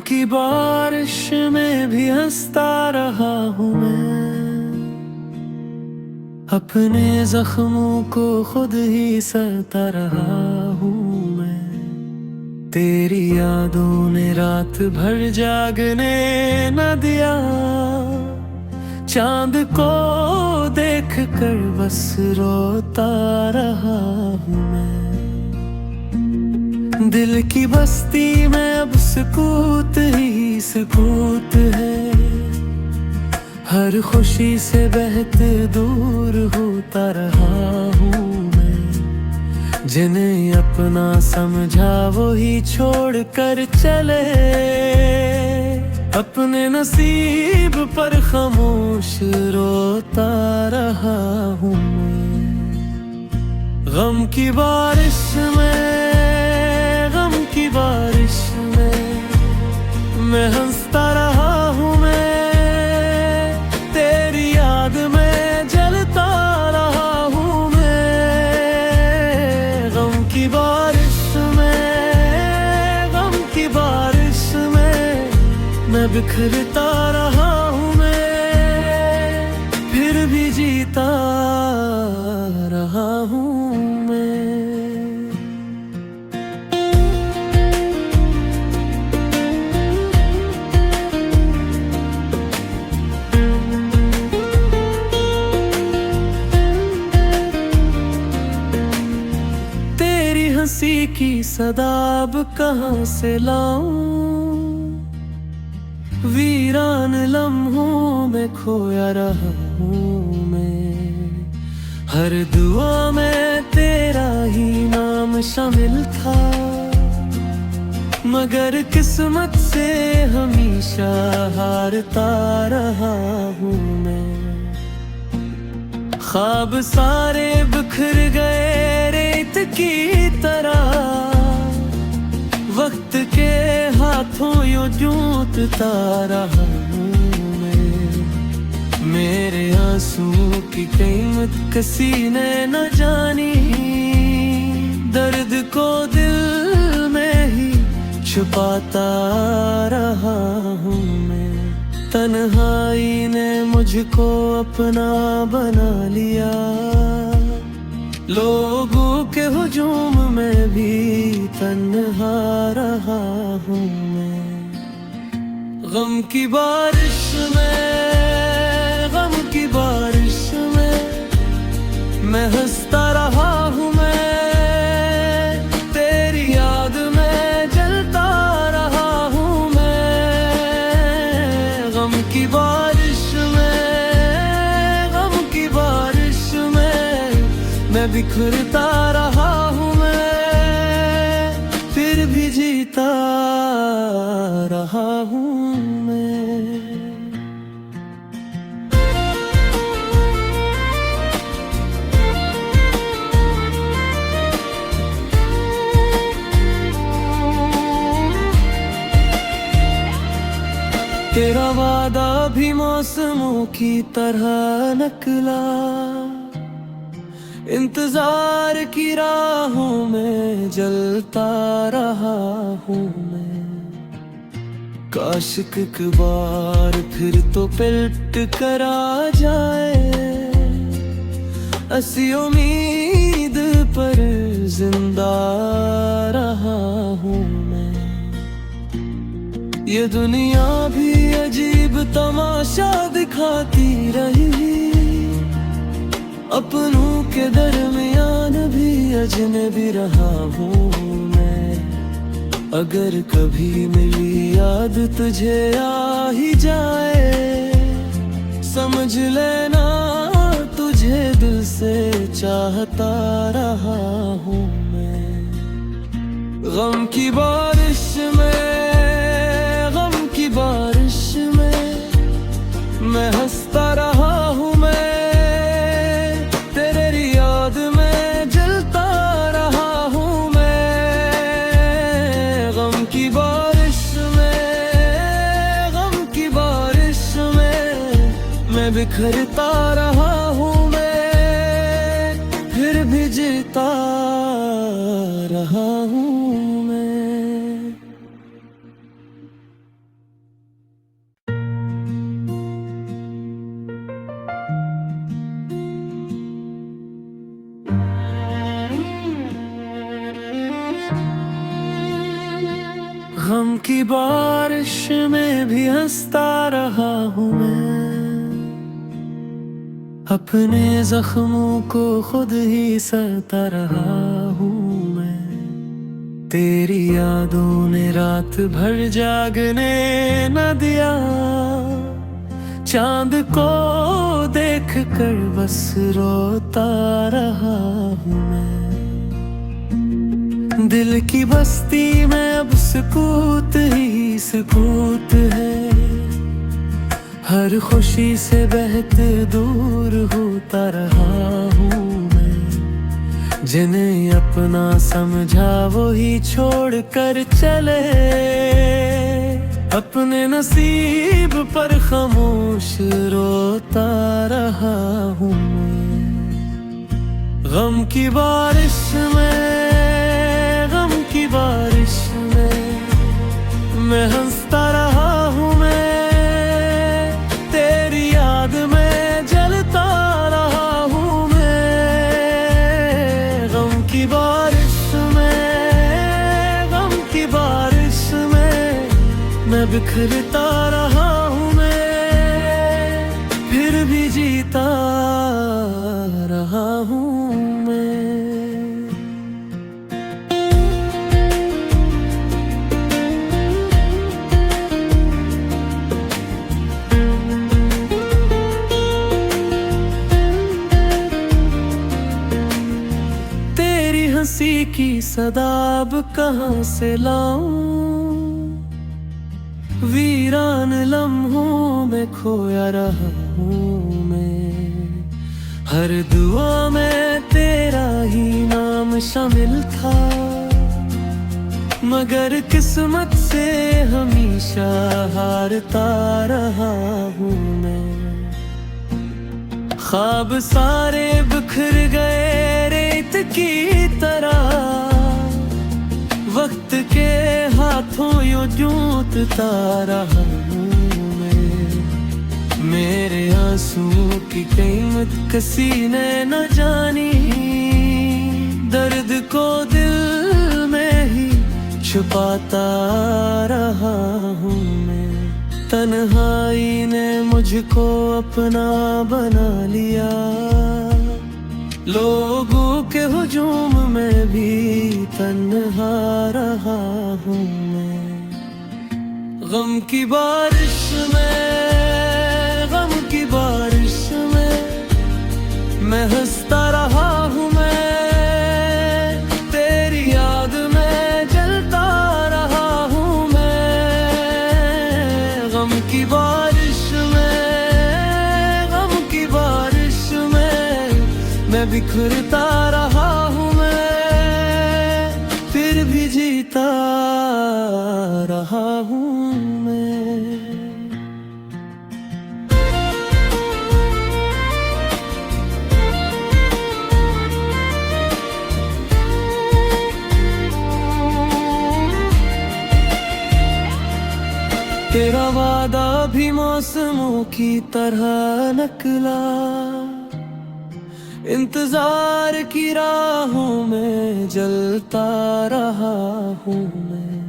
की बारिश में भी हंसता रहा हूँ मैं, अपने जख्मों को खुद ही सहता रहा हूँ मैं। तेरी यादों ने रात भर जागने न दिया, चांद को देख कर बस रोता रहा हूँ मैं। दिल की बस्ती में अब सुकूत ही सुकूत है, हर खुशी से बहते दूर होता रहा हूँ मैं। जिन्हें अपना समझा वो ही छोड़ कर चले, अपने नसीब पर खामोश रोता रहा हूँ मैं। गम की बारिश में, गम की बारिश में मैं हंसता रहा हूँ मैं, तेरी याद में जलता रहा हूँ मैं। गम की बारिश में, गम की बारिश में मैं बिखरता रहा हूँ मैं, फिर भी जीता रहा हूँ मैं। हंसी की सदाब कहाँ से लाऊं, वीरान लम्हों में खोया रहा हूँ मैं। हर दुआ में तेरा ही नाम शामिल था, मगर किस्मत से हमेशा हारता रहा हूँ मैं। ख्वाब सारे बिखर गए रेत की तरह, वक्त के हाथों यूं जूतता रहा हूँ मैं। मेरे आंसू की कीमत किसी ने न जानी, दर्द को दिल में ही छुपाता रहा हूँ मैं। तन्हाई ने मुझको अपना बना लिया, लोगों के हुजूम में भी तन्हा रहा हूँ मैं। गम की बारिश में, गम की बारिश में मैं हंसता रहा हूँ मैं, तेरी याद में जलता रहा हूँ मैं। गम की बारिश में, गम की बारिश में मैं बिखरता रहा हूँ मैं, फिर भी जीता रहा हूँ मैं। तेरा वादा भी मौसमों की तरह निकला, इंतजार की राहों में जलता रहा हूँ मैं। काश एक बार फिर तो पलट कर आ जाए, ऐसी उम्मीद पर जिंदा रहा हूँ मैं। ये दुनिया भी अजीब तमाशा दिखाती रही, अपनों के दरमियान भी अजनबी रहा हूँ मैं। अगर कभी मेरी याद तुझे आ ही जाए, समझ लेना तुझे दिल से चाहता रहा हूँ मैं। गम की बारिश में, गम की बारिश में मैं हंसता रहा हूँ मैं, बिखरता रहा हूँ मैं, फिर भी जीता रहा हूँ मैं। बारिश में भी हंसता रहा हूँ मैं, अपने जख्मों को खुद ही सहता रहा हूँ मैं। तेरी यादों ने रात भर जागने न दिया, चांद को देख कर बस रोता रहा हूँ मैं। दिल की बस्ती में अब सुकूत ही सुकूत है, हर खुशी से बहते दूर होता रहा हूँ मैं। जिन्हें अपना समझा वो ही छोड़ कर चले, अपने नसीब पर खामोश रोता रहा हूँ मैं। गम की बारिश में, गम की बारिश में मैं हंसता रहा हूँ मैं, तेरी याद में जलता रहा हूँ मैं। गम की बारिश में, गम की बारिश में मैं बिखरता रहा हूँ मैं, फिर भी जीता रहा हूँ मैं। तेरी हंसी की सदा अब कहाँ से लाऊं, वीरान लम्हों में खोया रहा हूँ मैं। हर दुआ में तेरा ही नाम शामिल था, मगर किस्मत से हमेशा हारता रहा हूँ मैं। ख्वाब सारे बिखर गए रेत की तरह, वक्त के हाथों यूं जूतता रहा हूँ मैं। मेरे आंसुओं की कीमत किसी ने न जानी, दर्द को दिल में ही छुपाता रहा हूँ मैं। तन्हाई ने मुझको अपना बना लिया, लोगों के हुजूम में भी तन्हा रहा हूँ मैं। गम की बारिश में, गम की बारिश में मैं हंसता रहा हूँ मैं, तेरी याद में जलता रहा हूँ मैं। गम की बारिश में, गम की बारिश में मैं बिखरता रहा हूँ मैं, फिर भी जीता रहा हूँ मैं। तेरा वादा भी मौसमों की तरह निकला, इंतजार की राहों में जलता रहा हूँ मैं।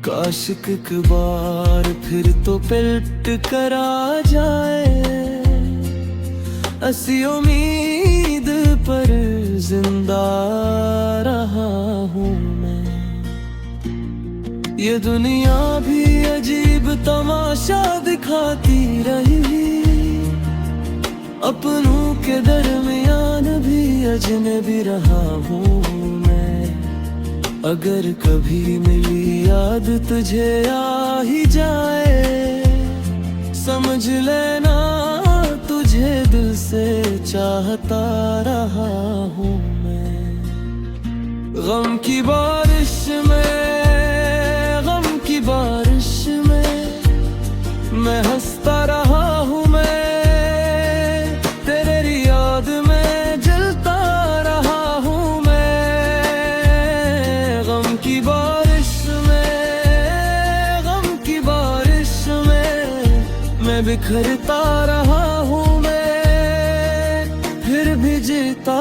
काश एक बार फिर तो पलट कर आ जाए, ऐसी उम्मीद पर जिंदा रहा हूँ मैं। ये दुनिया भी अजीब तमाशा दिखाती रही, अपनों के दरमियान भी अजनबी रहा हूँ मैं। अगर कभी मिली याद तुझे आ ही जाए, समझ लेना तुझे दिल से चाहता रहा हूँ मैं। गम की बारिश में, गम की बारिश में मैं हंसता रहा हूँ मैं, तेरी याद में जलता रहा हूँ मैं। गम की बारिश में, गम की बारिश में मैं बिखरता रहा हूँ मैं, फिर भी जीता